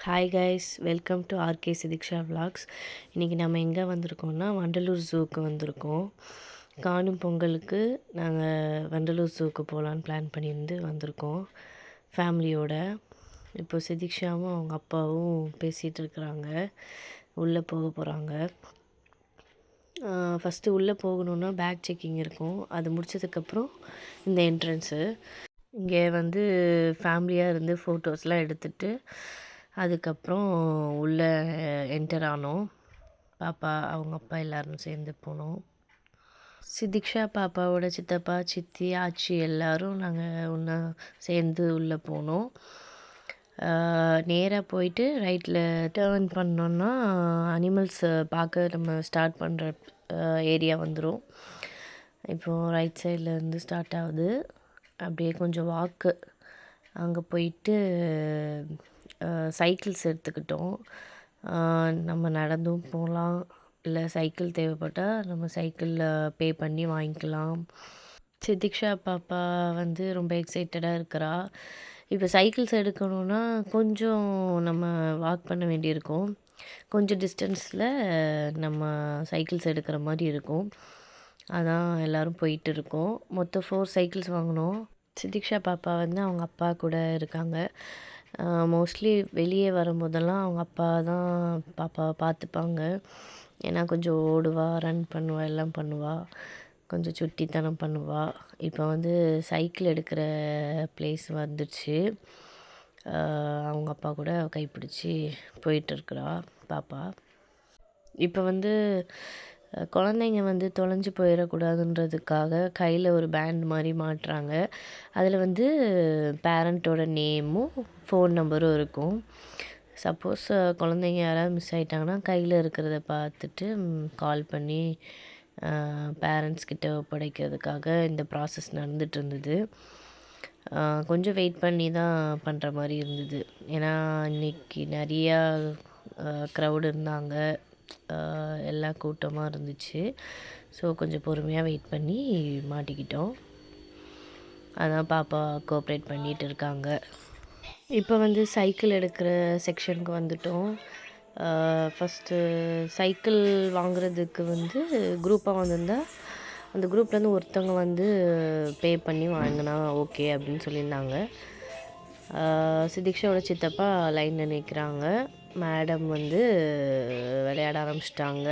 Hi guys, welcome to RK Sidiksha vlogs. இன்றைக்கி நம்ம எங்கே வந்திருக்கோம்னா வண்டலூர் ஜூக்கு வந்திருக்கோம். காணும் பொங்கலுக்கு நாங்கள் வண்டலூர் ஜூக்கு போகலான்னு பிளான் பண்ணியிருந்து வந்திருக்கோம் ஃபேமிலியோட. இப்போ சிதிக்ஷாவும் அவங்க அப்பாவும் பேசிகிட்டு இருக்கிறாங்க, உள்ளே போக போகிறாங்க. ஃபஸ்ட்டு உள்ளே போகணுன்னா பேக் செக்கிங் இருக்கும். அது முடித்ததுக்கப்புறம் இந்த என்ட்ரன்ஸு. இங்கே ஃபேமிலியாக இருந்து ஃபோட்டோஸ்லாம் எடுத்துகிட்டு அதுக்கப்புறம் உள்ளே என்டர் ஆனோம். பாப்பா அவங்க அப்பா எல்லோரும் சேர்ந்து போனோம். சிதிக்ஷா பாப்பாவோட சித்தப்பா சித்தி ஆச்சி எல்லோரும் நாங்கள் ஒன்றா சேர்ந்து உள்ளே போனோம். நேராக போயிட்டு ரைட்டில் டேர்ன் பண்ணோன்னா அனிமல்ஸை பார்க்க நம்ம ஸ்டார்ட் பண்ணுற ஏரியா வந்துடும். இப்போது ரைட் சைட்லேருந்து ஸ்டார்ட் ஆகுது. அப்படியே கொஞ்சம் வாக்கு. அங்கே போயிட்டு சைக்கிள்ஸ் எடுத்துக்கிட்டோம். நம்ம நடந்தும் போகலாம், இல்லை சைக்கிள் தேவைப்பட்டால் நம்ம சைக்கிளில் பே பண்ணி வாங்கிக்கலாம். சிதிக்ஷா பாப்பா ரொம்ப எக்ஸைட்டடாக இருக்கிறா. இப்போ சைக்கிள்ஸ் எடுக்கணுன்னா கொஞ்சம் நம்ம வாக் பண்ண வேண்டியிருக்கும். கொஞ்சம் டிஸ்டன்ஸில் நம்ம சைக்கிள்ஸ் எடுக்கிற மாதிரி இருக்கும். அதான் எல்லோரும் போயிட்டு இருக்கோம். மொத்தம் 4 சைக்கிள்ஸ் வாங்கினோம். சிதிக்ஷா பாப்பா அவங்க அப்பா கூட இருக்காங்க. மோஸ்ட்லி வெளியே வரும்போதெல்லாம் அவங்க அப்பா தான் பாப்பாவை பார்த்துப்பாங்க. ஏன்னா கொஞ்சம் ஓடுவா, ரன் பண்ணுவா, எல்லாம் பண்ணுவா, கொஞ்சம் சுட்டித்தனம் பண்ணுவா. இப்போ சைக்கிள் எடுக்கிற பிளேஸ் வந்துடுச்சு. அவங்க அப்பா கூட கைப்பிடிச்சி போயிட்டுருக்குறா பாப்பா. இப்போ குழந்தைங்க தொலைஞ்சு போயிடக்கூடாதுன்றதுக்காக கையில் ஒரு பேண்ட் மாதிரி மாட்டுறாங்க. அதில் பேரண்ட்டோட நேமும் ஃபோன் நம்பரும் இருக்கும். சப்போஸ் குழந்தைங்க யாராவது மிஸ் ஆகிட்டாங்கன்னா கையில் இருக்கிறத பார்த்துட்டு கால் பண்ணி பேரண்ட்ஸ்கிட்ட ஒப்படைக்கிறதுக்காக இந்த ப்ராசஸ் நடந்துகிட்டு இருந்தது. கொஞ்சம் வெயிட் பண்ணி தான் பண்ணுற மாதிரி இருந்தது. ஏன்னா இன்றைக்கி நிறையா க்ரௌடு இருந்தாங்க, எல்லாம் கூட்டமாக இருந்துச்சு. ஸோ கொஞ்சம் பொறுமையாக வெயிட் பண்ணி மாட்டிக்கிட்டோம். அதான் பாப்பா கோஆப்ரேட் பண்ணிகிட்டு இருக்காங்க. இப்போ சைக்கிள் எடுக்கிற செக்ஷனுக்கு வந்துட்டோம். ஃபஸ்ட்டு சைக்கிள் வாங்குறதுக்கு குரூப்பாக வந்திருந்தால் அந்த குரூப்லேருந்து ஒருத்தவங்க பே பண்ணி வாங்கினா ஓகே அப்படின்னு சொல்லியிருந்தாங்க. சிதிக்ஷாவோட சித்தப்பா லைனில் நிற்கிறாங்க. மேடம் விளையாட ஆரம்பிச்சிட்டாங்க.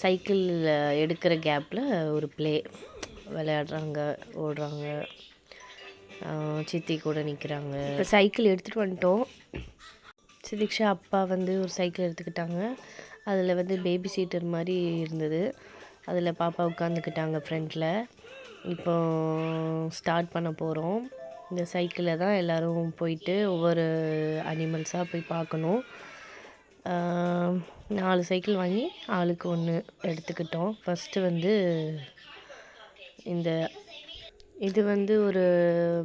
சைக்கிள் எடுக்கிற கேப்பில் ஒரு ப்ளே விளையாடுறாங்க, ஓடுறாங்க. சித்தி கூட நிற்கிறாங்க. இப்போ சைக்கிள் எடுத்துகிட்டு வந்துட்டோம். சிதிக்ஷா அப்பா ஒரு சைக்கிள் எடுத்துக்கிட்டாங்க. அதில் பேபி சீட்டர் மாதிரி இருந்தது. அதில் பாப்பா உட்காந்துக்கிட்டாங்க ஃப்ரண்ட்டில். இப்போ ஸ்டார்ட் பண்ண போகிறோம். இந்த சைக்கிளில் தான் எல்லோரும் போயிட்டு ஒவ்வொரு அனிமல்ஸாக போய் பார்க்கணும். 4 சைக்கிள் வாங்கி ஆளுக்கு 1 எடுத்துக்கிட்டோம். ஃபஸ்ட்டு இது ஒரு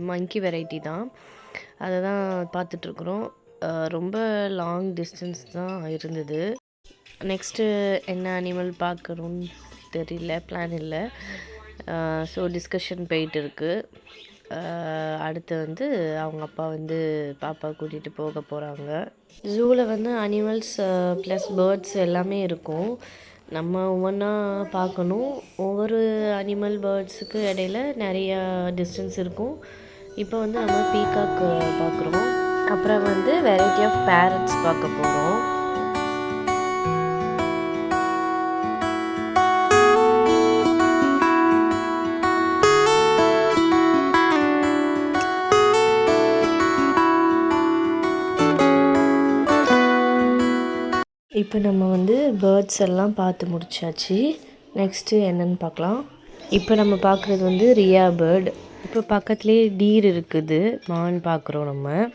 மங்கி வெரைட்டி தான். அதை தான் பார்த்துட்ருக்குறோம். ரொம்ப லாங் டிஸ்டன்ஸ் தான் இருந்தது. நெக்ஸ்ட்டு என்ன அனிமல் பார்க்கணுன்னு தெரியல, பிளான் இல்லை. ஸோ டிஸ்கஷன் போயிட்டு இருக்குது. அடுத்து அவங்க அப்பா பாப்பா கூட்டிகிட்டு போக போகிறாங்க. ஜூவில் அனிமல்ஸ் ப்ளஸ் பேர்ட்ஸ் எல்லாமே இருக்கும். நம்ம ஒவ்வொன்றா பார்க்கணும். ஒவ்வொரு அனிமல் பேர்ட்ஸுக்கு இடையில நிறையா டிஸ்டன்ஸ் இருக்கும். இப்போ நம்ம பீகாக் பார்க்குறோம். அப்புறம் வெரைட்டி ஆஃப் பேரட்ஸ் பார்க்க போகிறோம். இப்போ நம்ம பேர்ட்ஸ் எல்லாம் பார்த்து முடிச்சாச்சு. நெக்ஸ்ட்டு என்னென்னு பார்க்கலாம். இப்போ நம்ம பார்க்குறது ரியா பேர்ட். இப்போ பக்கத்துலேயே டீர் இருக்குது, மான் பார்க்குறோம் நம்ம.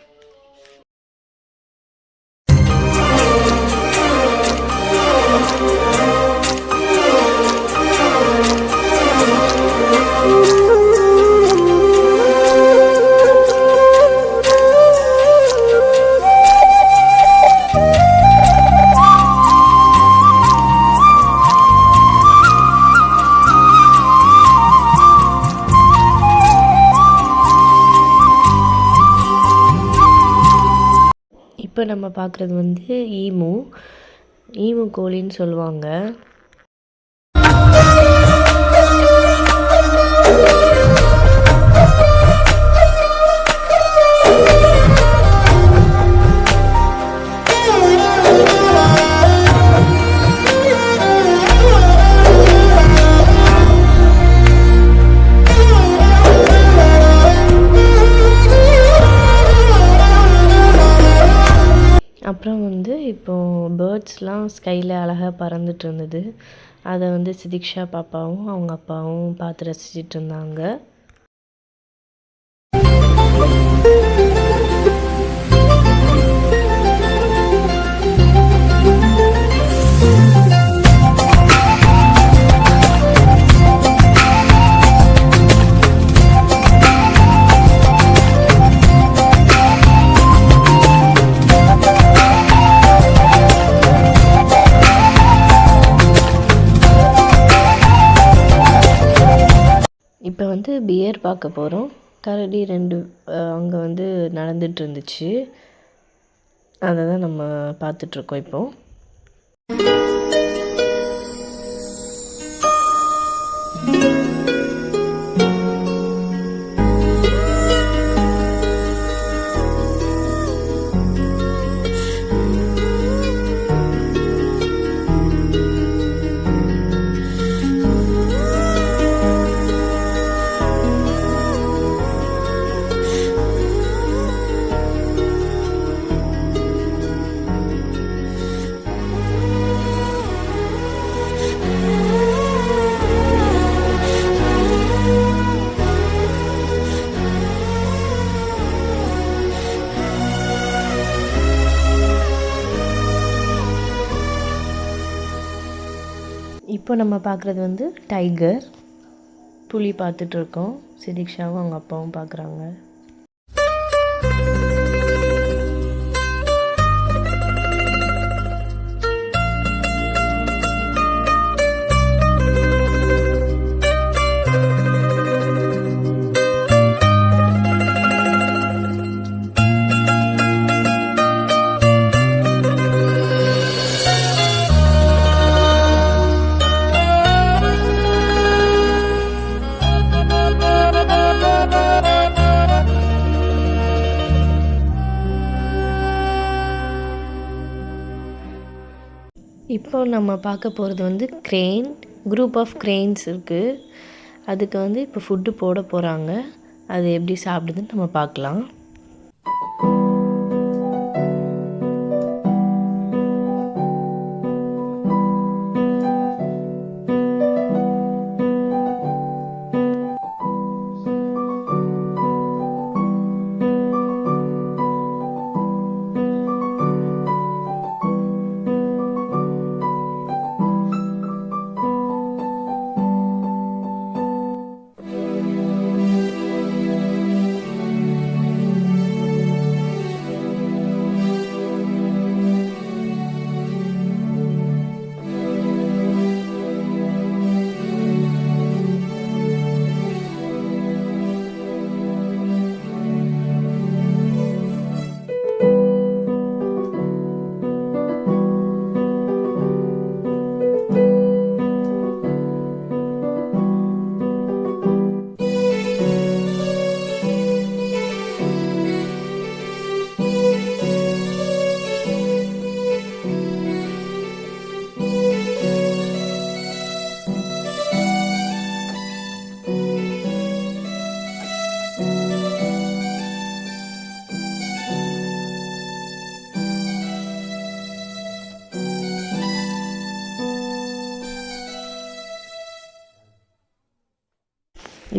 இப்போ நம்ம பார்க்குறது வந்து ஈமு கோழின்னு சொல்லுவாங்க. அப்புறம் வந்து இப்போது பேர்ட்ஸ்லாம் ஸ்கையில் அழகாக பறந்துட்டு இருந்தது. அதை வந்து சிதிக்ஷா பாப்பாவும் அவங்க அப்பாவும் பார்த்து ரசிச்சிட்டு இருந்தாங்க. இப்போ வந்து பியர் பார்க்க போகிறோம். கரடி 2 அங்கே வந்து நடந்துட்டு இருந்துச்சு. அதை தான் நம்ம பார்த்துட்ருக்கோம் இப்போது. இப்போ நம்ம பார்க்குறது வந்து டைகர், புலி பார்த்துட்ருக்கோம். சிதிக்ஷாவும் அவங்க அப்பாவும் பார்க்குறாங்க. இப்போ நம்ம பார்க்க போகிறது வந்து க்ரெயின். குரூப் ஆஃப் க்ரெயின்ஸ் இருக்குது. அதுக்கு வந்து இப்போ ஃபுட்டு போட போகிறாங்க. அது எப்படி சாப்பிடுதுன்னு நம்ம பார்க்கலாம்.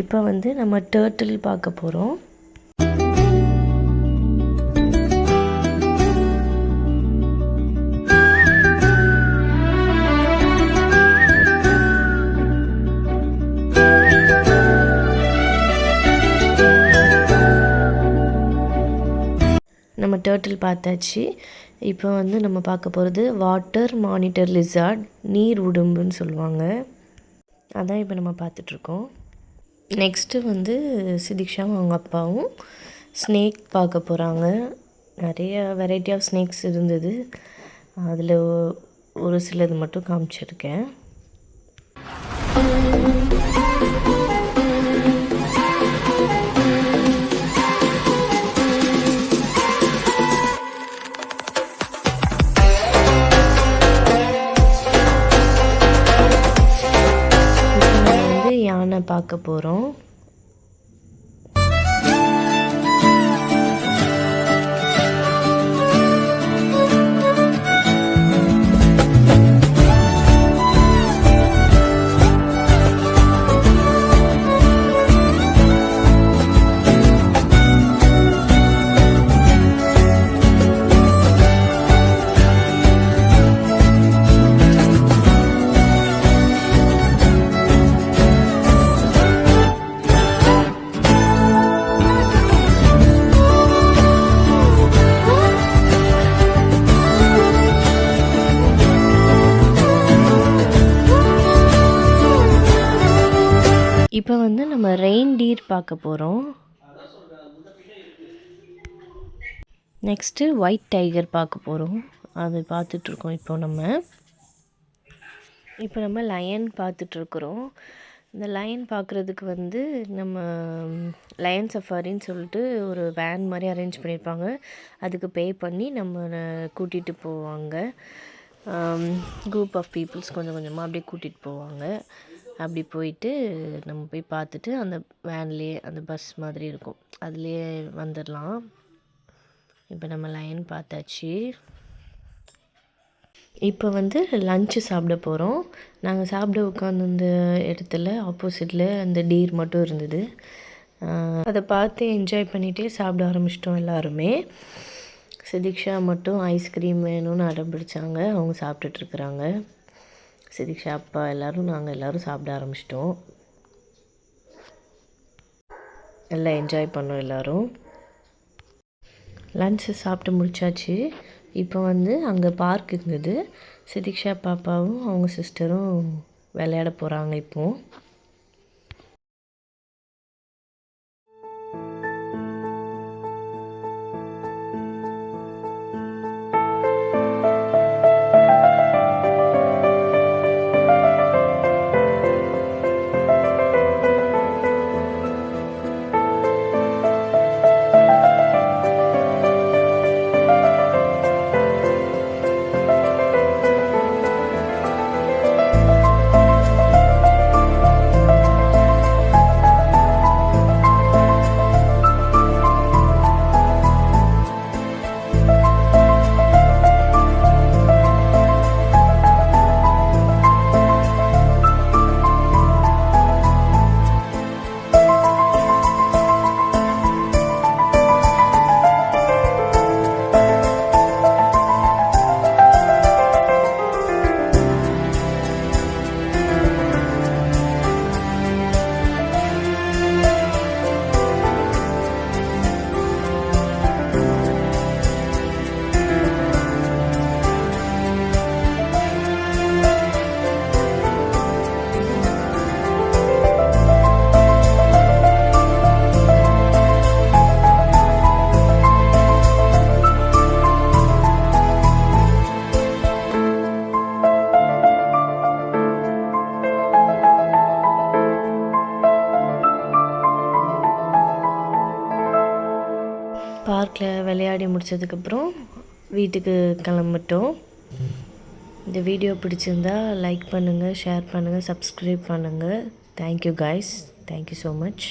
இப்போ வந்து நம்ம டர்ட்டில் பார்க்க போகிறோம். நம்ம டர்ட்டில் பார்த்தாச்சு. இப்போ வந்து நம்ம பார்க்க போகிறது வாட்டர் மானிட்டர் லிசார்ட், நீர் உடும்புன்னு சொல்லுவாங்க. அதான் இப்போ நம்ம பார்த்துட்ருக்கோம். நெக்ஸ்ட்டு வந்து சிதிக்ஷாவும் அவங்க அப்பாவும் ஸ்னேக் பார்க்க போகிறாங்க. நிறைய வெரைட்டி ஆஃப் ஸ்னேக்ஸ் இருந்தது. அதில் ஒரு சிலது மட்டும் காமிச்சிருக்கேன். யானை பார்க்க போகிறோம். இப்போ வந்து நம்ம ரெயின்டீர் பார்க்க போகிறோம். நெக்ஸ்ட்டு ஒயிட் டைகர் பார்க்க போகிறோம். அது பார்த்துட்ருக்கோம். இப்போ நம்ம லயன் பார்த்துட்ருக்குறோம். இந்த லயன் பார்க்குறதுக்கு வந்து நம்ம லயன் சஃபாரின்னு சொல்லிட்டு ஒரு வேன் மாதிரி அரேஞ்ச் பண்ணியிருப்பாங்க. அதுக்கு பே பண்ணி நம்மளை கூட்டிகிட்டு போவாங்க. குரூப் ஆஃப் பீப்புள்ஸ் கொஞ்சம் கொஞ்சமாக அப்படியே கூட்டிகிட்டு போவாங்க. அப்படி போயிட்டு நம்ம போய் பார்த்துட்டு அந்த வேன்லேயே அந்த பஸ் மாதிரி இருக்கும், அதுலேயே வந்துடலாம். இப்போ நம்ம லயன் பார்த்தாச்சு. இப்போ வந்து லன்ச்சு சாப்பிட போகிறோம். நாங்கள் சாப்பிட உட்காந்துருந்த இடத்துல ஆப்போசிட்டில் அந்த டீர் மட்டும் இருந்தது. அதை பார்த்து என்ஜாய் பண்ணிகிட்டே சாப்பிட ஆரம்பிச்சிட்டோம் எல்லாருமே. சிதிக்ஷா மட்டும் ஐஸ்கிரீம் வேணும்னு அடம் பிடிச்சாங்க. அவங்க சாப்பிட்டுட்ருக்குறாங்க. சிதிக்ஷா அப்பா நாங்கள் எல்லோரும் சாப்பிட ஆரம்பிச்சிட்டோம். எல்லாம் என்ஜாய் பண்ணோம் எல்லோரும். லன்ச்சு சாப்பிட்டு முடிச்சாச்சு. இப்போ வந்து அங்கே பார்க் இருந்தது. சிதிக்ஷா பாப்பாவும் அவங்க சிஸ்டரும் விளையாட போகிறாங்க. இப்போது பார்க்கில் விளையாடி முடித்ததுக்கப்புறம் வீட்டுக்கு கிளம்பிட்டோம். இந்த வீடியோ பிடிச்சிருந்தா லைக் பண்ணுங்கள், ஷேர் பண்ணுங்கள், சப்ஸ்கிரைப் பண்ணுங்கள். Thank you guys. Thank you so much.